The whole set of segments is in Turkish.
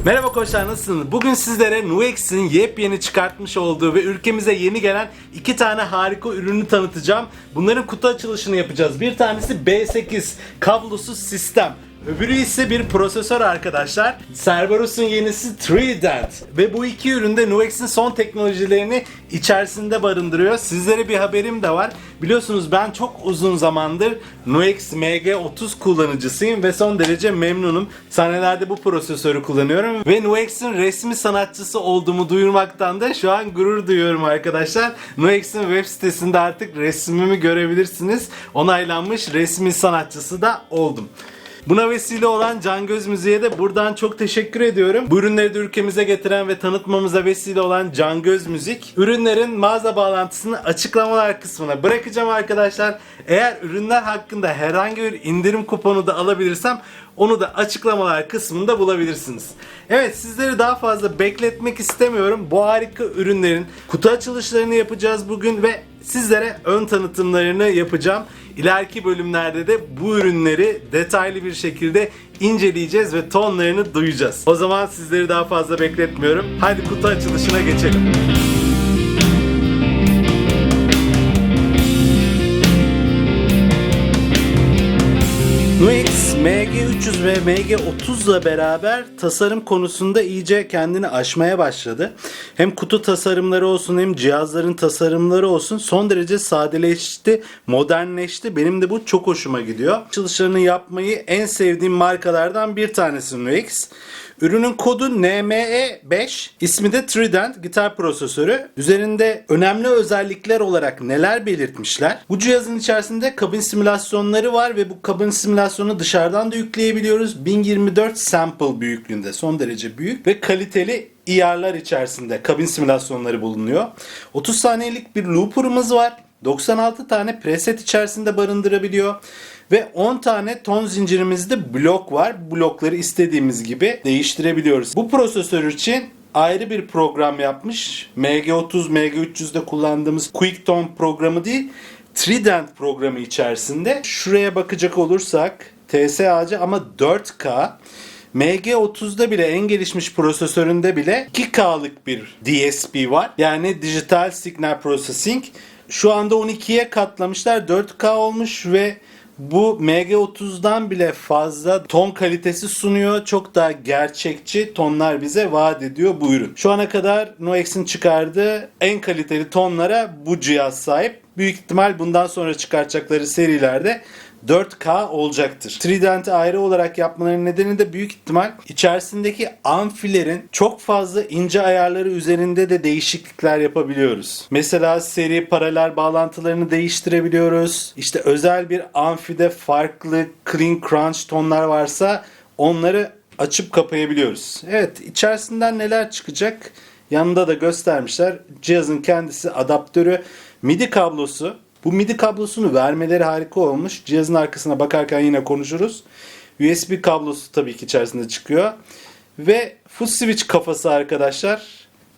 Merhaba koçlar, nasılsınız? Bugün sizlere Nuex'in yepyeni çıkartmış olduğu ve ülkemize yeni gelen iki tane harika ürünü tanıtacağım. Bunların kutu açılışını yapacağız. Bir tanesi B8 kablosuz sistem. Öbürü ise bir prosesör arkadaşlar. Cerberus'un yenisi Trident. Ve bu iki ürün de Nuex'in son teknolojilerini içerisinde barındırıyor. Sizlere bir haberim de var. Biliyorsunuz ben çok uzun zamandır Nuex MG30 kullanıcısıyım ve son derece memnunum. Sahnelerde bu prosesörü kullanıyorum ve Nuex'in resmi sanatçısı olduğumu duyurmaktan da şu an gurur duyuyorum arkadaşlar. Nuex'in web sitesinde artık resmimi görebilirsiniz. Onaylanmış resmi sanatçısı da oldum. Buna vesile olan Can Göz Müziğe de buradan çok teşekkür ediyorum. Bu ürünleri de ülkemize getiren ve tanıtmamıza vesile olan Can Göz Müzik. Ürünlerin mağaza bağlantısını açıklamalar kısmına bırakacağım arkadaşlar. Eğer ürünler hakkında herhangi bir indirim kuponu da alabilirsem onu da açıklamalar kısmında bulabilirsiniz. Evet, sizleri daha fazla bekletmek istemiyorum. Bu harika ürünlerin kutu açılışlarını yapacağız bugün ve sizlere ön tanıtımlarını yapacağım. İleriki bölümlerde de bu ürünleri detaylı bir şekilde inceleyeceğiz ve tonlarını duyacağız. O zaman sizleri daha fazla bekletmiyorum. Haydi kutu açılışına geçelim. Nuex MG300 ve MG30 ile beraber tasarım konusunda iyice kendini aşmaya başladı. Hem kutu tasarımları olsun hem cihazların tasarımları olsun son derece sadeleşti, modernleşti. Benim de bu çok hoşuma gidiyor. Açılışlarını yapmayı en sevdiğim markalardan bir tanesi Nuex. Ürünün kodu NME5, ismi de Trident gitar prosesörü. Üzerinde önemli özellikler olarak neler belirtmişler? Bu cihazın içerisinde kabin simülasyonları var ve bu kabin simülasyonu dışarıdan da yükleyebiliyoruz. 1024 sample büyüklüğünde, son derece büyük ve kaliteli IR'lar içerisinde kabin simülasyonları bulunuyor. 30 saniyelik bir looper'ımız var. 96 tane preset içerisinde barındırabiliyor. Ve 10 tane ton zincirimizde blok var. Blokları istediğimiz gibi değiştirebiliyoruz. Bu prosesör için ayrı bir program yapmış. MG30, MG300'de kullandığımız QuickTone programı değil, Trident programı içerisinde. Şuraya bakacak olursak TSA'cı ama 4K. MG30'da bile, en gelişmiş prosesöründe bile 2K'lık bir DSP var. Yani Digital Signal Processing. Şu anda 12'ye katlamışlar. 4K olmuş ve bu MG30'dan bile fazla ton kalitesi sunuyor. Çok daha gerçekçi tonlar bize vaat ediyor bu ürün. Şu ana kadar Nuex'in çıkardığı en kaliteli tonlara bu cihaz sahip. Büyük ihtimal bundan sonra çıkartacakları serilerde 4K olacaktır. Trident'i ayrı olarak yapmalarının nedeni de büyük ihtimal içerisindeki amfilerin çok fazla ince ayarları üzerinde de değişiklikler yapabiliyoruz. Mesela seri paralel bağlantılarını değiştirebiliyoruz. İşte özel bir amfide farklı clean crunch tonlar varsa onları açıp kapayabiliyoruz. Evet, içerisinden neler çıkacak? Yanında da göstermişler. Cihazın kendisi, adaptörü, MIDI kablosu. Bu MIDI kablosunu vermeleri harika olmuş. Cihazın arkasına bakarken yine konuşuruz. USB kablosu tabii ki içerisinde çıkıyor. Ve fuzz switch kafası arkadaşlar.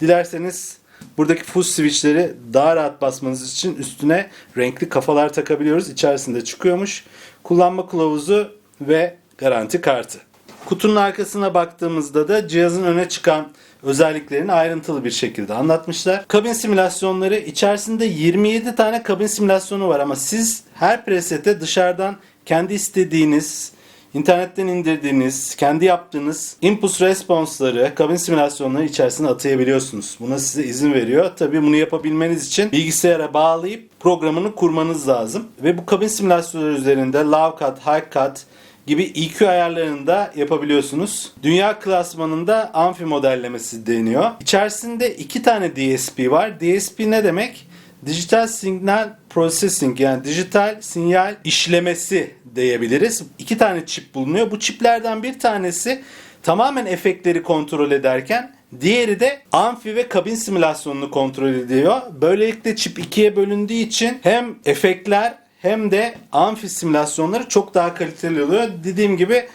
Dilerseniz buradaki fuzz switchleri daha rahat basmanız için üstüne renkli kafalar takabiliyoruz. İçerisinde çıkıyormuş. Kullanma kılavuzu ve garanti kartı. Kutunun arkasına baktığımızda da cihazın öne çıkan özelliklerini ayrıntılı bir şekilde anlatmışlar. Kabin simülasyonları, içerisinde 27 tane kabin simülasyonu var ama siz her presete dışarıdan kendi istediğiniz, internetten indirdiğiniz, kendi yaptığınız impulse response'ları, kabin simülasyonları içerisine atayabiliyorsunuz. Buna size izin veriyor. Tabii bunu yapabilmeniz için bilgisayara bağlayıp programını kurmanız lazım. Ve bu kabin simülasyonları üzerinde low cut, high cut gibi EQ ayarlarını da yapabiliyorsunuz. Dünya klasmanında amfi modellemesi deniyor. İçerisinde 2 tane DSP var. DSP ne demek? Digital Signal Processing, yani dijital sinyal işlemesi diyebiliriz. 2 tane çip bulunuyor. Bu çiplerden bir tanesi tamamen efektleri kontrol ederken diğeri de amfi ve kabin simülasyonunu kontrol ediyor. Böylelikle çip 2'ye bölündüğü için hem efektler hem de amfi simülasyonları çok daha kaliteli oluyor. Dediğim gibi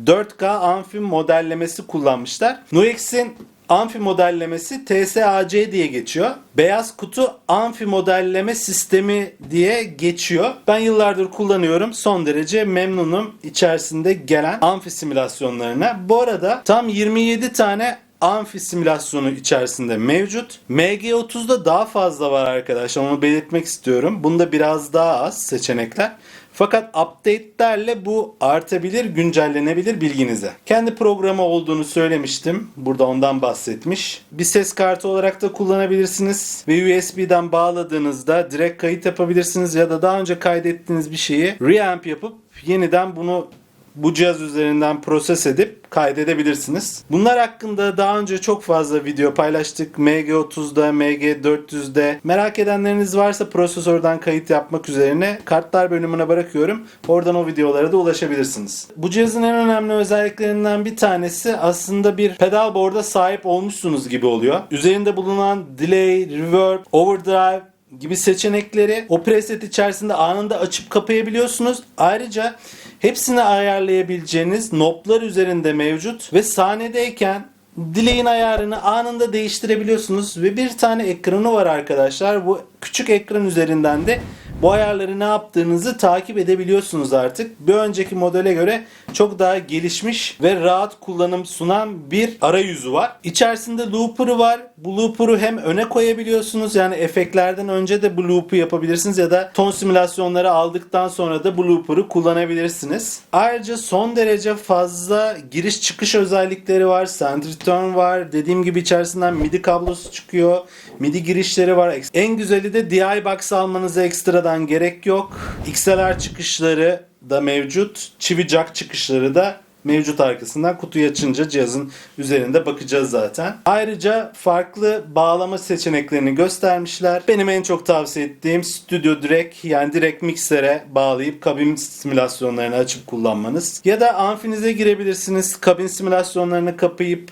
4K amfi modellemesi kullanmışlar. Nuex'in amfi modellemesi TSAC diye geçiyor. Beyaz kutu amfi modelleme sistemi diye geçiyor. Ben yıllardır kullanıyorum. Son derece memnunum içerisinde gelen amfi simülasyonlarına. Bu arada tam 27 tane amfi simülasyonu içerisinde mevcut. MG30'da daha fazla var arkadaşlar. Onu belirtmek istiyorum. Bunda biraz daha az seçenekler. Fakat update'lerle bu artabilir, güncellenebilir bilginize. Kendi programı olduğunu söylemiştim. Burada ondan bahsetmiş. Bir ses kartı olarak da kullanabilirsiniz. Ve USB'den bağladığınızda direkt kayıt yapabilirsiniz. Ya da daha önce kaydettiğiniz bir şeyi reamp yapıp yeniden bunu bu cihaz üzerinden proses edip kaydedebilirsiniz. Bunlar hakkında daha önce çok fazla video paylaştık. MG30'da, MG400'de. Merak edenleriniz varsa prosesörden kayıt yapmak üzerine kartlar bölümüne bırakıyorum. Oradan o videolara da ulaşabilirsiniz. Bu cihazın en önemli özelliklerinden bir tanesi aslında bir pedal board'a sahip olmuşsunuz gibi oluyor. Üzerinde bulunan delay, reverb, overdrive gibi seçenekleri o preset içerisinde anında açıp kapayabiliyorsunuz. Ayrıca hepsini ayarlayabileceğiniz knoblar üzerinde mevcut ve sahnedeyken delay'in ayarını anında değiştirebiliyorsunuz ve bir tane ekranı var arkadaşlar. Bu küçük ekran üzerinden de bu ayarları ne yaptığınızı takip edebiliyorsunuz artık. Bir önceki modele göre çok daha gelişmiş ve rahat kullanım sunan bir arayüzü var. İçerisinde looper'ı var. Bu looper'ı hem öne koyabiliyorsunuz. Yani efektlerden önce de bu loop'u yapabilirsiniz ya da ton simülasyonları aldıktan sonra da bu looper'ı kullanabilirsiniz. Ayrıca son derece fazla giriş çıkış özellikleri var. Send return var. Dediğim gibi içerisinden MIDI kablosu çıkıyor. MIDI girişleri var. En güzeli de DI box almanıza ekstradan gerek yok. XLR çıkışları da mevcut. Çivi jack çıkışları da mevcut arkasından. Kutuyu açınca cihazın üzerinde bakacağız zaten. Ayrıca farklı bağlama seçeneklerini göstermişler. Benim en çok tavsiye ettiğim Studio Direct, yani direkt miksere bağlayıp kabin simülasyonlarını açıp kullanmanız. Ya da amfinize girebilirsiniz. Kabin simülasyonlarını kapayıp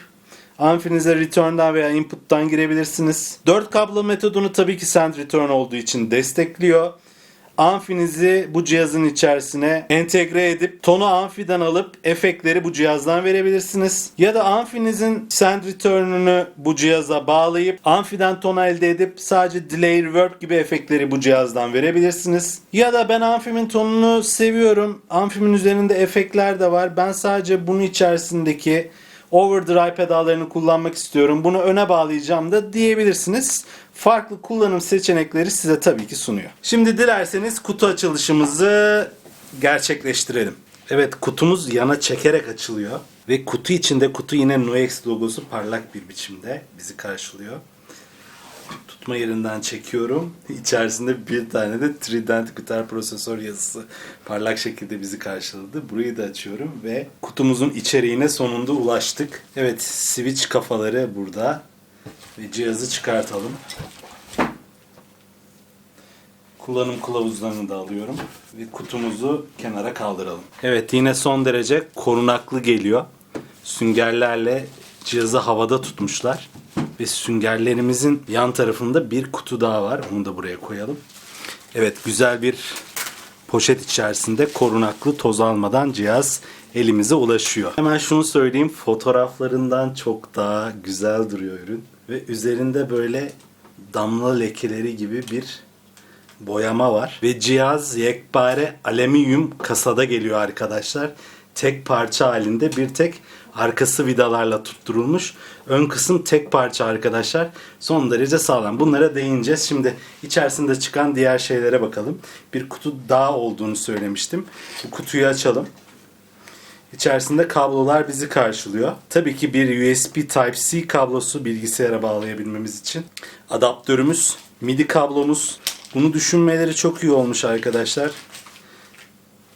amfinize return'dan veya input'tan girebilirsiniz. 4 kablo metodunu tabii ki send return olduğu için destekliyor. Amfinizi bu cihazın içerisine entegre edip tonu amfiden alıp efektleri bu cihazdan verebilirsiniz. Ya da amfinizin send return'ünü bu cihaza bağlayıp amfiden ton elde edip sadece delay, reverb gibi efektleri bu cihazdan verebilirsiniz. Ya da ben amfimin tonunu seviyorum. Amfimin üzerinde efektler de var. Ben sadece bunun içerisindeki overdrive pedallarını kullanmak istiyorum. Bunu öne bağlayacağım da diyebilirsiniz. Farklı kullanım seçenekleri size tabii ki sunuyor. Şimdi dilerseniz kutu açılışımızı gerçekleştirelim. Evet, kutumuz yana çekerek açılıyor. Ve kutu içinde yine Nuex logosu parlak bir biçimde bizi karşılıyor. Tutma yerinden çekiyorum. İçerisinde bir tane de Trident Guitar prosesör yazısı parlak şekilde bizi karşıladı. Burayı da açıyorum ve kutumuzun içeriğine sonunda ulaştık. Evet, switch kafaları burada. Ve cihazı çıkartalım. Kullanım kılavuzlarını da alıyorum. Ve kutumuzu kenara kaldıralım. Evet, yine son derece korunaklı geliyor. Süngerlerle cihazı havada tutmuşlar. Ve süngerlerimizin yan tarafında bir kutu daha var. Onu da buraya koyalım. Evet, güzel bir poşet içerisinde korunaklı, toz almadan cihaz elimize ulaşıyor. Hemen şunu söyleyeyim. Fotoğraflarından çok daha güzel duruyor ürün. Ve üzerinde böyle damla lekeleri gibi bir boyama var. Ve cihaz yekpare alüminyum kasada geliyor arkadaşlar. Tek parça halinde, bir tek arkası vidalarla tutturulmuş. Ön kısım tek parça arkadaşlar. Son derece sağlam. Bunlara değineceğiz. Şimdi içerisinde çıkan diğer şeylere bakalım. Bir kutu daha olduğunu söylemiştim. Bu kutuyu açalım. İçerisinde kablolar bizi karşılıyor. Tabii ki bir USB Type-C kablosu bilgisayara bağlayabilmemiz için. Adaptörümüz, MIDI kablomuz. Bunu düşünmeleri çok iyi olmuş arkadaşlar.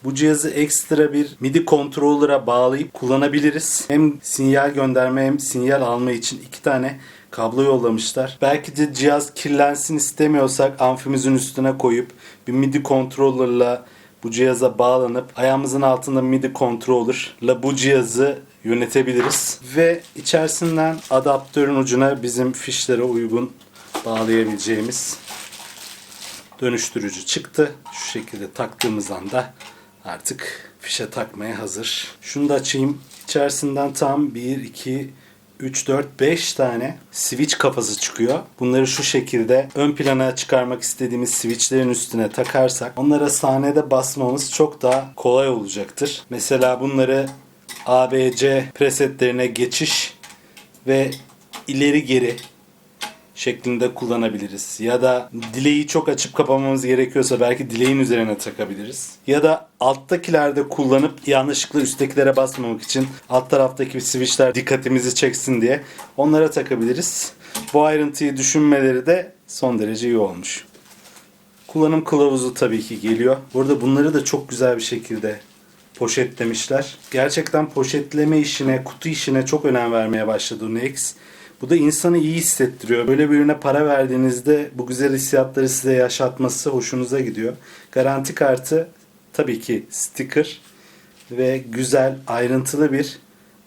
Bu cihazı ekstra bir MIDI controller'a bağlayıp kullanabiliriz. Hem sinyal gönderme hem sinyal alma için 2 tane kablo yollamışlar. Belki de cihaz kirlensin istemiyorsak amfimizin üstüne koyup bir MIDI controller'la bu cihaza bağlanıp ayağımızın altında MIDI controller'la bu cihazı yönetebiliriz. Ve içerisinden adaptörün ucuna bizim fişlere uygun bağlayabileceğimiz dönüştürücü çıktı. Şu şekilde taktığımız anda artık fişe takmaya hazır. Şunu da açayım. İçerisinden tam 1, 2, 3, 4, 5 tane switch kafası çıkıyor. Bunları şu şekilde ön plana çıkarmak istediğimiz switchlerin üstüne takarsak onlara sahnede basmamız çok daha kolay olacaktır. Mesela bunları ABC presetlerine geçiş ve ileri geri şeklinde kullanabiliriz. Ya da dileği çok açıp kapamamız gerekiyorsa belki dileğin üzerine takabiliriz. Ya da alttakilerde kullanıp yanlışlıkla üsttekilere basmamak için alt taraftaki switchler dikkatimizi çeksin diye onlara takabiliriz. Bu ayrıntıyı düşünmeleri de son derece iyi olmuş. Kullanım kılavuzu tabii ki geliyor. Burada bunları da çok güzel bir şekilde poşetlemişler. Gerçekten poşetleme işine, kutu işine çok önem vermeye başladı NX. Bu da insanı iyi hissettiriyor. Böyle bir ürüne para verdiğinizde bu güzel hissiyatları size yaşatması hoşunuza gidiyor. Garanti kartı tabii ki sticker ve güzel, ayrıntılı bir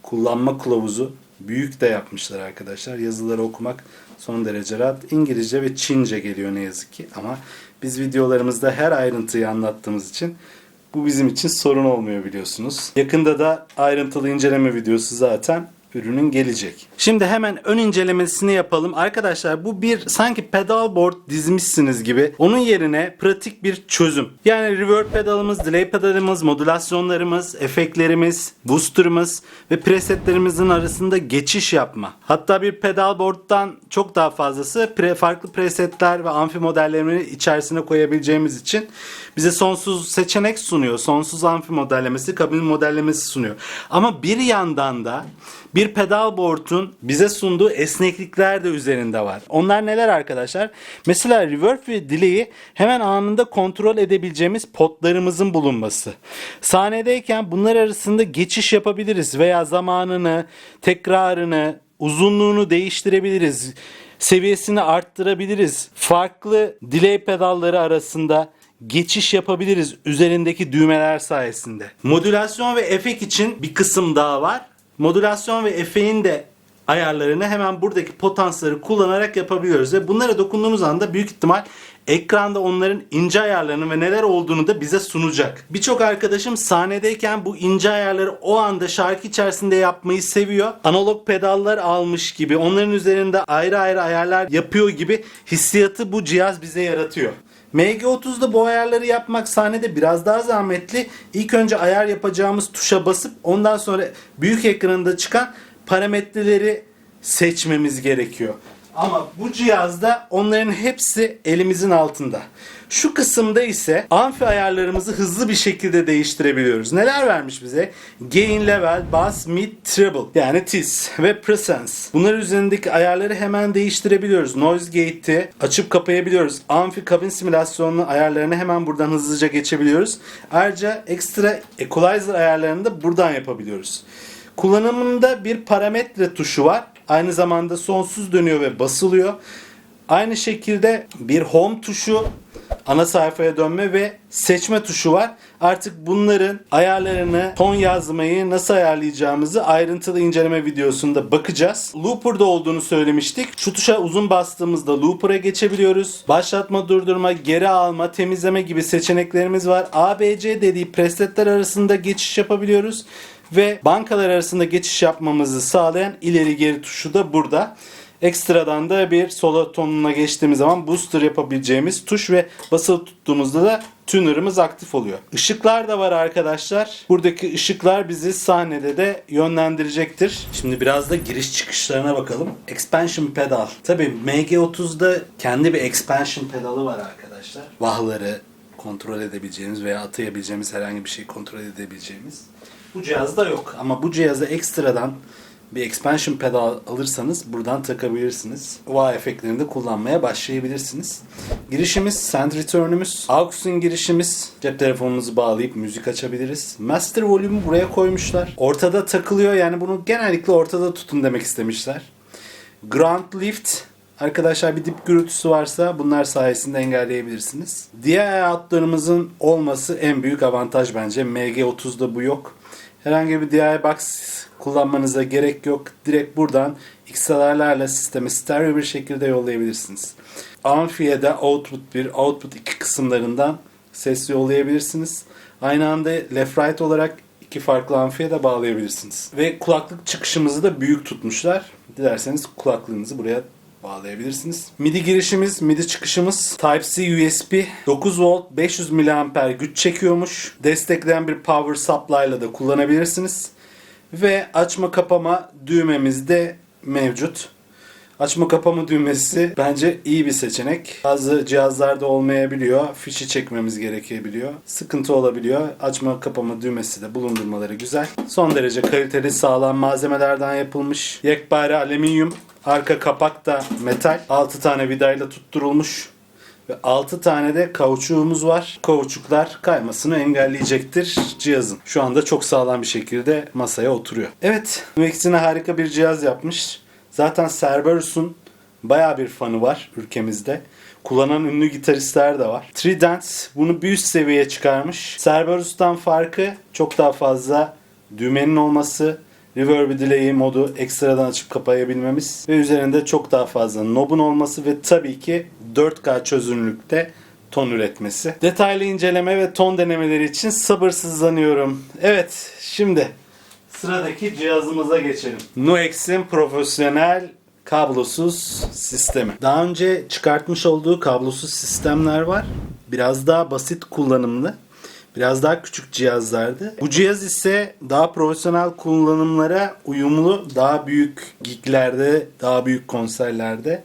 kullanma kılavuzu. Büyük de yapmışlar arkadaşlar. Yazıları okumak son derece rahat. İngilizce ve Çince geliyor ne yazık ki. Ama biz videolarımızda her ayrıntıyı anlattığımız için bu bizim için sorun olmuyor biliyorsunuz. Yakında da ayrıntılı inceleme videosu zaten ürünün gelecek. Şimdi hemen ön incelemesini yapalım. Arkadaşlar bu bir sanki pedal board dizmişsiniz gibi. Onun yerine pratik bir çözüm. Yani reverb pedalımız, delay pedalımız, modülasyonlarımız, efektlerimiz, booster'ımız ve presetlerimizin arasında geçiş yapma. Hatta bir pedal board'dan çok daha fazlası farklı presetler ve amfi modellerini içerisine koyabileceğimiz için bize sonsuz seçenek sunuyor. Sonsuz amfi modellemesi, kabin modellemesi sunuyor. Ama bir yandan da bir pedal board'un bize sunduğu esneklikler de üzerinde var. Onlar neler arkadaşlar? Mesela reverb ve delay'i hemen anında kontrol edebileceğimiz potlarımızın bulunması. Sahnedeyken bunlar arasında geçiş yapabiliriz veya zamanını, tekrarını, uzunluğunu değiştirebiliriz. Seviyesini arttırabiliriz. Farklı delay pedalları arasında geçiş yapabiliriz üzerindeki düğmeler sayesinde. Modülasyon ve efekt için bir kısım daha var. Modülasyon ve efeğin de ayarlarını hemen buradaki potansları kullanarak yapabiliyoruz. Ve bunlara dokunduğumuz anda büyük ihtimal ekranda onların ince ayarlarını ve neler olduğunu da bize sunacak. Birçok arkadaşım sahnedeyken bu ince ayarları o anda şarkı içerisinde yapmayı seviyor. Analog pedallar almış gibi, onların üzerinde ayrı ayrı ayarlar yapıyor gibi hissiyatı bu cihaz bize yaratıyor. MG30'da bu ayarları yapmak sahnede biraz daha zahmetli. İlk önce ayar yapacağımız tuşa basıp ondan sonra büyük ekranında çıkan parametreleri seçmemiz gerekiyor. Ama bu cihazda onların hepsi elimizin altında. Şu kısımda ise amfi ayarlarımızı hızlı bir şekilde değiştirebiliyoruz. Neler vermiş bize? Gain, level, bass, mid, treble yani tiz ve presence. Bunlar üzerindeki ayarları hemen değiştirebiliyoruz. Noise gate'i açıp kapayabiliyoruz. Amfi kabin simülasyonlu ayarlarını hemen buradan hızlıca geçebiliyoruz. Ayrıca ekstra equalizer ayarlarını da buradan yapabiliyoruz. Kullanımında bir parametre tuşu var. Aynı zamanda sonsuz dönüyor ve basılıyor. Aynı şekilde bir home tuşu, ana sayfaya dönme ve seçme tuşu var. Artık bunların ayarlarını, ton yazmayı nasıl ayarlayacağımızı ayrıntılı inceleme videosunda bakacağız. Looper'da olduğunu söylemiştik. Şu tuşa uzun bastığımızda Looper'a geçebiliyoruz. Başlatma, durdurma, geri alma, temizleme gibi seçeneklerimiz var. ABC dediği presetler arasında geçiş yapabiliyoruz. Ve bankalar arasında geçiş yapmamızı sağlayan ileri geri tuşu da burada. Ekstradan da bir solo tonuna geçtiğimiz zaman booster yapabileceğimiz tuş ve basılı tuttuğumuzda da tuner'ımız aktif oluyor. Işıklar da var arkadaşlar. Buradaki ışıklar bizi sahnede de yönlendirecektir. Şimdi biraz da giriş çıkışlarına bakalım. Expansion pedal. Tabii MG30'da kendi bir expansion pedalı var arkadaşlar. Vahları kontrol edebileceğimiz veya atayabileceğimiz herhangi bir şeyi kontrol edebileceğimiz. Bu cihazda yok ama bu cihaza ekstradan bir expansion pedal alırsanız buradan takabilirsiniz. Wah efektlerini de kullanmaya başlayabilirsiniz. Girişimiz, send return'ümüz, AUX'un girişimiz, cep telefonumuzu bağlayıp müzik açabiliriz. Master volume'u buraya koymuşlar. Ortada takılıyor, yani bunu genellikle ortada tutun demek istemişler. Ground lift, arkadaşlar bir dip gürültüsü varsa bunlar sayesinde engelleyebilirsiniz. Diğer outlarımızın olması en büyük avantaj bence. MG30'da bu yok. Herhangi bir DI box kullanmanıza gerek yok. Direkt buradan XLR'larla sistemi stereo bir şekilde yollayabilirsiniz. Amfi'ye de output 1, output 2 kısımlarından ses yollayabilirsiniz. Aynı anda left right olarak iki farklı amfiye de bağlayabilirsiniz. Ve kulaklık çıkışımızı da büyük tutmuşlar. Dilerseniz kulaklığınızı buraya bağlayabilirsiniz. MIDI girişimiz, MIDI çıkışımız Type-C USB 9 volt 500 mAh güç çekiyormuş. Destekleyen bir power supply ile de kullanabilirsiniz. Ve açma kapama düğmemiz de mevcut. Açma kapama düğmesi bence iyi bir seçenek. Bazı cihazlarda olmayabiliyor. Fişi çekmemiz gerekebiliyor. Sıkıntı olabiliyor. Açma kapama düğmesi de bulundurmaları güzel. Son derece kaliteli, sağlam malzemelerden yapılmış. Yekpare alüminyum. Arka kapak da metal. 6 tane vidayla tutturulmuş. Ve 6 tane de kauçuğumuz var. Kauçuklar kaymasını engelleyecektir cihazın. Şu anda çok sağlam bir şekilde masaya oturuyor. Evet, Nuex'ine harika bir cihaz yapmış. Zaten Cerberus'un bayağı bir fanı var ülkemizde. Kullanan ünlü gitaristler de var. Trident bunu bir üst seviyeye çıkarmış. Cerberus'tan farkı çok daha fazla düğmenin olması, reverb delay modu ekstradan açıp kapayabilmemiz ve üzerinde çok daha fazla knob'un olması ve tabii ki 4K çözünürlükte ton üretmesi. Detaylı inceleme ve ton denemeleri için sabırsızlanıyorum. Evet, şimdi sıradaki cihazımıza geçelim. Nuex'in profesyonel kablosuz sistemi. Daha önce çıkartmış olduğu kablosuz sistemler var. Biraz daha basit kullanımlı. Biraz daha küçük cihazlardı. Bu cihaz ise daha profesyonel kullanımlara uyumlu, daha büyük giglerde, daha büyük konserlerde,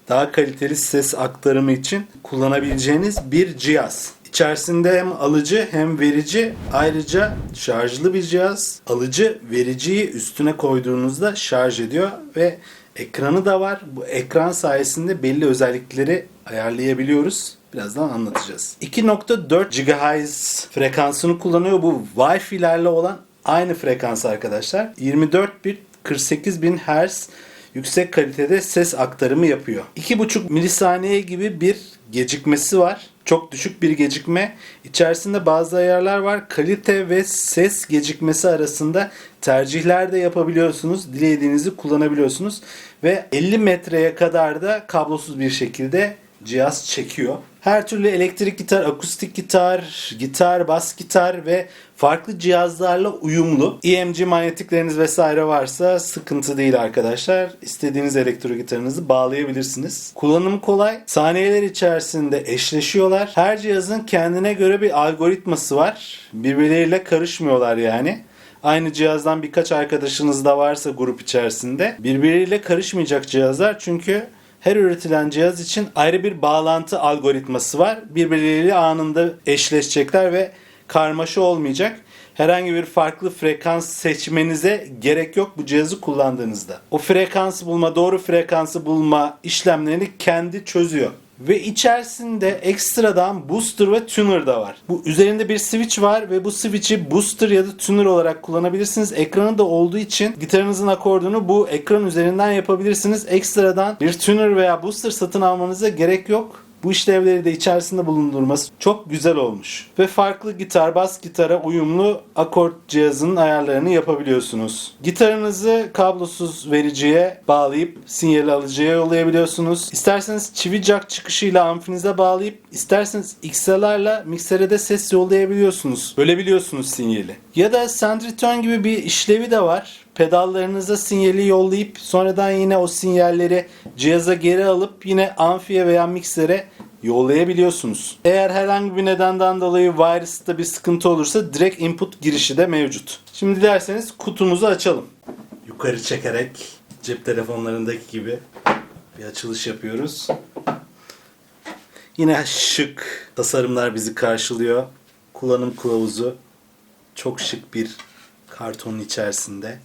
daha kaliteli ses aktarımı için kullanabileceğiniz bir cihaz. İçerisinde hem alıcı hem verici, ayrıca şarjlı bir cihaz. Alıcı vericiyi üstüne koyduğunuzda şarj ediyor ve ekranı da var. Bu ekran sayesinde belli özellikleri ayarlayabiliyoruz. Birazdan anlatacağız. 2.4 GHz frekansını kullanıyor. Bu Wi-Fi'lerle olan aynı frekans arkadaşlar. 24 bit 48.000 Hz yüksek kalitede ses aktarımı yapıyor. 2.5 milisaniye gibi bir gecikmesi var. Çok düşük bir gecikme. İçerisinde bazı ayarlar var. Kalite ve ses gecikmesi arasında tercihler de yapabiliyorsunuz. Dilediğinizi kullanabiliyorsunuz. Ve 50 metreye kadar da kablosuz bir şekilde cihaz çekiyor. Her türlü elektrik gitar, akustik gitar, gitar, bas gitar ve farklı cihazlarla uyumlu. EMG manyetikleriniz vesaire varsa sıkıntı değil arkadaşlar. İstediğiniz elektro gitarınızı bağlayabilirsiniz. Kullanımı kolay. Saniyeler içerisinde eşleşiyorlar. Her cihazın kendine göre bir algoritması var. Birbirleriyle karışmıyorlar yani. Aynı cihazdan birkaç arkadaşınız da varsa grup içerisinde birbiriyle karışmayacak cihazlar, çünkü her üretilen cihaz için ayrı bir bağlantı algoritması var. Birbirleriyle anında eşleşecekler ve karmaşa olmayacak. Herhangi bir farklı frekans seçmenize gerek yok bu cihazı kullandığınızda. O frekansı bulma, doğru frekansı bulma işlemlerini kendi çözüyor. Ve içerisinde ekstradan booster ve tuner da var. Bu üzerinde bir switch var ve bu switch'i booster ya da tuner olarak kullanabilirsiniz. Ekranı da olduğu için gitarınızın akordunu bu ekran üzerinden yapabilirsiniz. Ekstradan bir tuner veya booster satın almanıza gerek yok. Bu işlevleri de içerisinde bulundurması çok güzel olmuş. Ve farklı gitar, bas gitara uyumlu akort cihazının ayarlarını yapabiliyorsunuz. Gitarınızı kablosuz vericiye bağlayıp sinyali alıcıya yollayabiliyorsunuz. İsterseniz çivi jack çıkışıyla amfinize bağlayıp isterseniz XLR'la miksere de ses yollayabiliyorsunuz. Bölebiliyorsunuz sinyali. Ya da send return gibi bir işlevi de var. Pedallarınıza sinyali yollayıp sonradan yine o sinyalleri cihaza geri alıp yine amfiye veya miksere yollayabiliyorsunuz. Eğer herhangi bir nedenden dolayı wireless'ta bir sıkıntı olursa direkt input girişi de mevcut. Şimdi dilerseniz kutumuzu açalım. Yukarı çekerek cep telefonlarındaki gibi bir açılış yapıyoruz. Yine şık tasarımlar bizi karşılıyor. Kullanım kılavuzu çok şık bir kartonun içerisinde.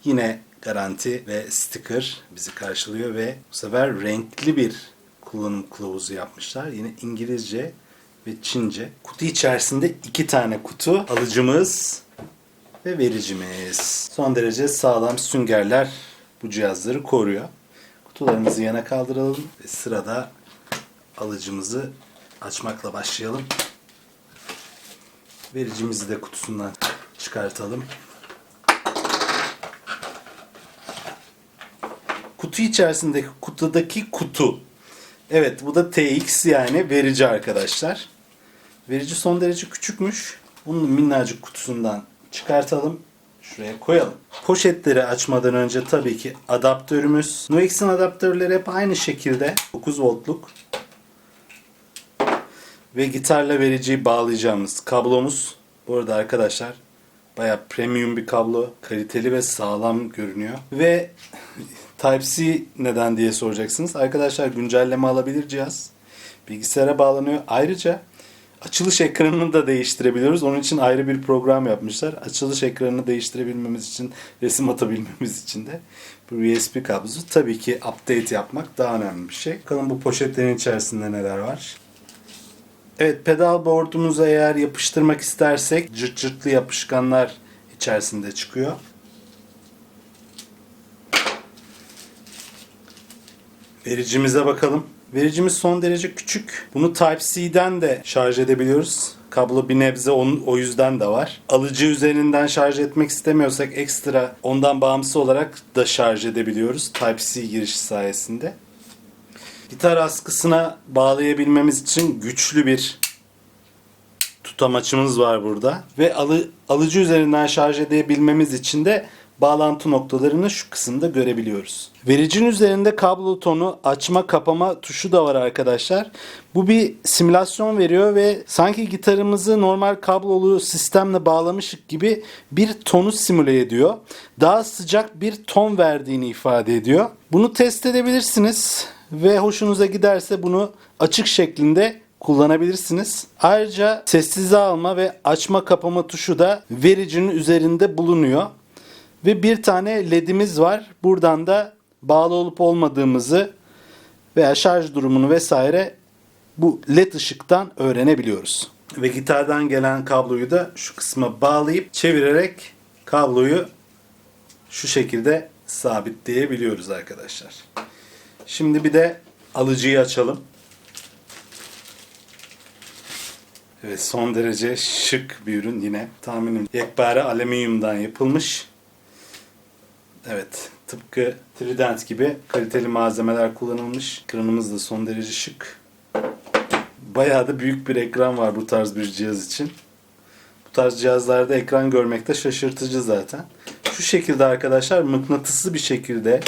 Yine garanti ve sticker bizi karşılıyor ve bu sefer renkli bir kullanım kılavuzu yapmışlar. Yine İngilizce ve Çince. Kutu içerisinde 2 tane kutu. Alıcımız ve vericimiz. Son derece sağlam süngerler bu cihazları koruyor. Kutularımızı yana kaldıralım ve sırada alıcımızı açmakla başlayalım. Vericimizi de kutusundan çıkartalım. Kutu içerisindeki kutudaki kutu. Evet, bu da TX yani verici arkadaşlar. Verici son derece küçükmüş. Bunun minnacık kutusundan çıkartalım. şuraya koyalım. Poşetleri açmadan önce tabii ki adaptörümüz. Nuex'in adaptörleri hep aynı şekilde 9 voltluk ve gitarla vericiyi bağlayacağımız kablomuz. Bu arada arkadaşlar bayağı premium bir kablo. Kaliteli ve sağlam görünüyor. Ve Type-C neden diye soracaksınız. Arkadaşlar güncelleme alabilir cihaz. Bilgisayara bağlanıyor. Ayrıca açılış ekranını da değiştirebiliyoruz. Onun için ayrı bir program yapmışlar. Açılış ekranını değiştirebilmemiz için, resim atabilmemiz için de bu USB kablosu. Tabii ki update yapmak daha önemli bir şey. Bakalım bu poşetlerin içerisinde neler var. Evet, pedal board'umuza eğer yapıştırmak istersek cırt cırtlı yapışkanlar içerisinde çıkıyor. Vericimize bakalım. Vericimiz son derece küçük. Bunu Type-C'den de şarj edebiliyoruz. Kablo bir nebze o yüzden de var. Alıcı üzerinden şarj etmek istemiyorsak ekstra ondan bağımsız olarak da şarj edebiliyoruz. Type-C girişi sayesinde. Gitar askısına bağlayabilmemiz için güçlü bir tutamaçımız var burada. Ve alıcı üzerinden şarj edebilmemiz için de bağlantı noktalarını şu kısımda görebiliyoruz. Vericinin üzerinde kablo tonu açma kapama tuşu da var arkadaşlar. Bu bir simülasyon veriyor ve sanki gitarımızı normal kablolu sistemle bağlamışık gibi bir tonu simüle ediyor. Daha sıcak bir ton verdiğini ifade ediyor. Bunu test edebilirsiniz ve hoşunuza giderse bunu açık şeklinde kullanabilirsiniz. Ayrıca sessize alma ve açma kapama tuşu da vericinin üzerinde bulunuyor. Ve bir tane ledimiz var. Buradan da bağlı olup olmadığımızı veya şarj durumunu vesaire bu led ışıktan öğrenebiliyoruz. Ve gitardan gelen kabloyu da şu kısma bağlayıp çevirerek kabloyu şu şekilde sabitleyebiliyoruz arkadaşlar. Şimdi bir de alıcıyı açalım. Evet, son derece şık bir ürün yine. Tahminim yekpare alüminyumdan yapılmış. Evet, tıpkı Trident gibi kaliteli malzemeler kullanılmış. Ekranımız da son derece şık. Bayağı da büyük bir ekran var bu tarz bir cihaz için. Bu tarz cihazlarda ekran görmek de şaşırtıcı zaten. Şu şekilde arkadaşlar mıknatıslı bir şekilde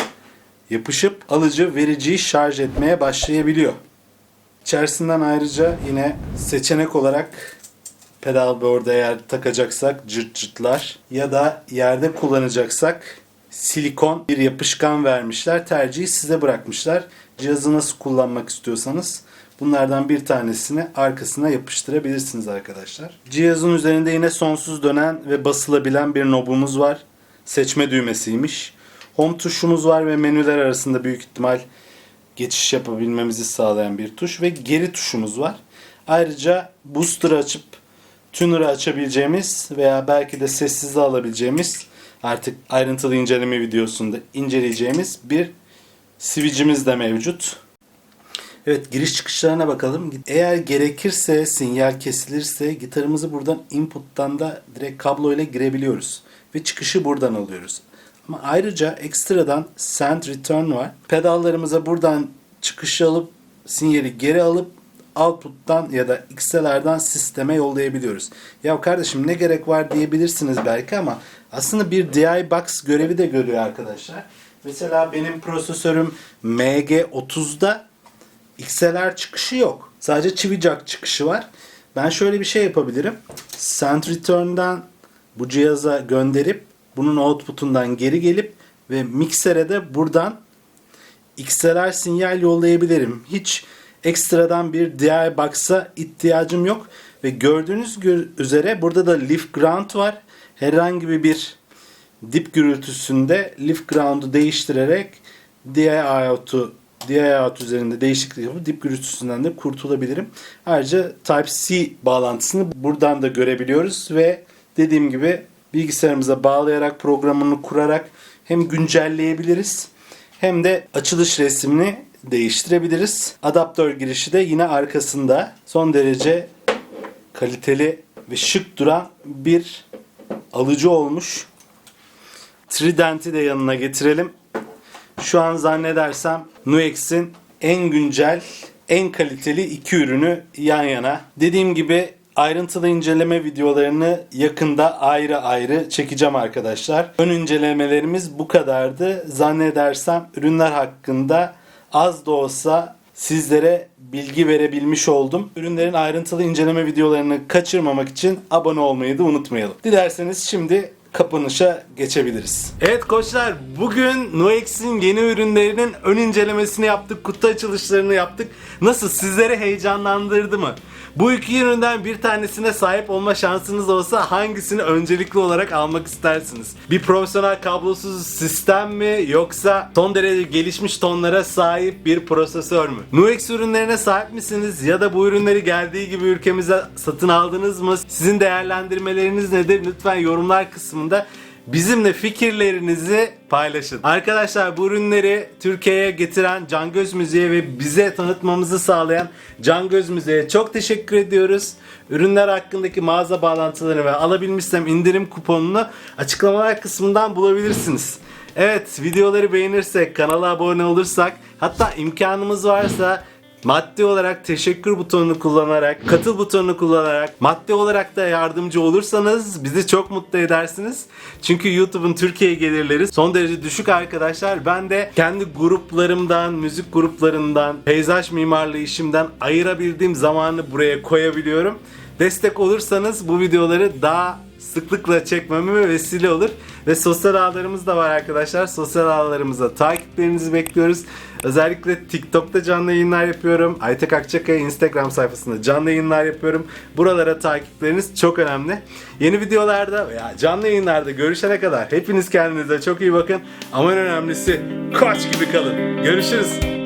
yapışıp alıcı vericiyi şarj etmeye başlayabiliyor. İçerisinden ayrıca yine seçenek olarak pedalboard'a eğer takacaksak cırt cırtlar ya da yerde kullanacaksak silikon bir yapışkan vermişler. Tercihi size bırakmışlar. Cihazı nasıl kullanmak istiyorsanız bunlardan bir tanesini arkasına yapıştırabilirsiniz arkadaşlar. Cihazın üzerinde yine sonsuz dönen ve basılabilen bir knobumuz var. Seçme düğmesiymiş. Home tuşumuz var ve menüler arasında büyük ihtimal geçiş yapabilmemizi sağlayan bir tuş ve geri tuşumuz var. Ayrıca booster'ı açıp tuner'ı açabileceğimiz veya belki de sessize alabileceğimiz, artık ayrıntılı inceleme videosunda inceleyeceğimiz bir switch'imiz de mevcut. Evet, giriş çıkışlarına bakalım. Eğer gerekirse, sinyal kesilirse gitarımızı buradan input'tan da direkt kablo ile girebiliyoruz. Ve çıkışı buradan alıyoruz. Ama ayrıca ekstradan send return var. Pedallarımıza buradan çıkışı alıp sinyali geri alıp output'tan ya da XLR'dan sisteme yollayabiliyoruz. Ya kardeşim ne gerek var diyebilirsiniz belki ama aslında bir DI box görevi de görüyor arkadaşlar. Mesela benim prosesörüm MG30'da XLR çıkışı yok. Sadece çivi jack çıkışı var. Ben şöyle bir şey yapabilirim. Send return'dan bu cihaza gönderip bunun output'undan geri gelip ve miksere de buradan XLR sinyal yollayabilirim. Hiç ekstradan bir DI box'a ihtiyacım yok. Ve gördüğünüz üzere burada da lift ground var. Herhangi bir dip gürültüsünde lift ground'u değiştirerek DI out üzerinde değişiklik yapıp dip gürültüsünden de kurtulabilirim. Ayrıca Type-C bağlantısını buradan da görebiliyoruz ve dediğim gibi bilgisayarımıza bağlayarak programını kurarak hem güncelleyebiliriz hem de açılış resmini değiştirebiliriz. Adaptör girişi de yine arkasında. Son derece kaliteli ve şık duran bir alıcı olmuş. Trident'i de yanına getirelim. Şu an zannedersem Nuex'in en güncel, en kaliteli iki ürünü yan yana. Dediğim gibi ayrıntılı inceleme videolarını yakında ayrı ayrı çekeceğim arkadaşlar. Ön incelemelerimiz bu kadardı. Zannedersem ürünler hakkında az da olsa sizlere bilgi verebilmiş oldum. Ürünlerin ayrıntılı inceleme videolarını kaçırmamak için abone olmayı da unutmayalım. Dilerseniz şimdi kapanışa geçebiliriz. Evet koçlar, bugün Nuex'in yeni ürünlerinin ön incelemesini yaptık. Kutu açılışlarını yaptık. Nasıl, sizleri heyecanlandırdı mı? Bu iki üründen bir tanesine sahip olma şansınız olsa hangisini öncelikli olarak almak istersiniz? Bir profesyonel kablosuz sistem mi, yoksa son derece gelişmiş tonlara sahip bir prosesör mü? Nuex ürünlerine sahip misiniz ya da bu ürünleri geldiği gibi ülkemize satın aldınız mı? Sizin değerlendirmeleriniz nedir? Lütfen yorumlar kısmında bizimle fikirlerinizi paylaşın. Arkadaşlar, bu ürünleri Türkiye'ye getiren Cangöz Müziğe ve bize tanıtmamızı sağlayan Cangöz Müziğe çok teşekkür ediyoruz. Ürünler hakkındaki mağaza bağlantılarını ve alabilmişsem indirim kuponunu açıklamalar kısmından bulabilirsiniz. Evet, videoları beğenirsek, kanala abone olursak, hatta imkanımız varsa maddi olarak teşekkür butonunu kullanarak, katıl butonunu kullanarak, maddi olarak da yardımcı olursanız bizi çok mutlu edersiniz. Çünkü YouTube'un Türkiye gelirleri son derece düşük arkadaşlar. Ben de kendi gruplarımdan, müzik gruplarından, peyzaj mimarlığı işimden ayırabildiğim zamanı buraya koyabiliyorum. Destek olursanız bu videoları daha sıklıkla çekmeme vesile olur. Ve sosyal ağlarımız da var arkadaşlar. Sosyal ağlarımıza takiplerinizi bekliyoruz. Özellikle TikTok'ta canlı yayınlar yapıyorum. Aytek Akçakaya Instagram sayfasında canlı yayınlar yapıyorum. Buralara takipleriniz çok önemli. Yeni videolarda veya canlı yayınlarda görüşene kadar hepiniz kendinize çok iyi bakın. Ama en önemlisi koç gibi kalın. Görüşürüz.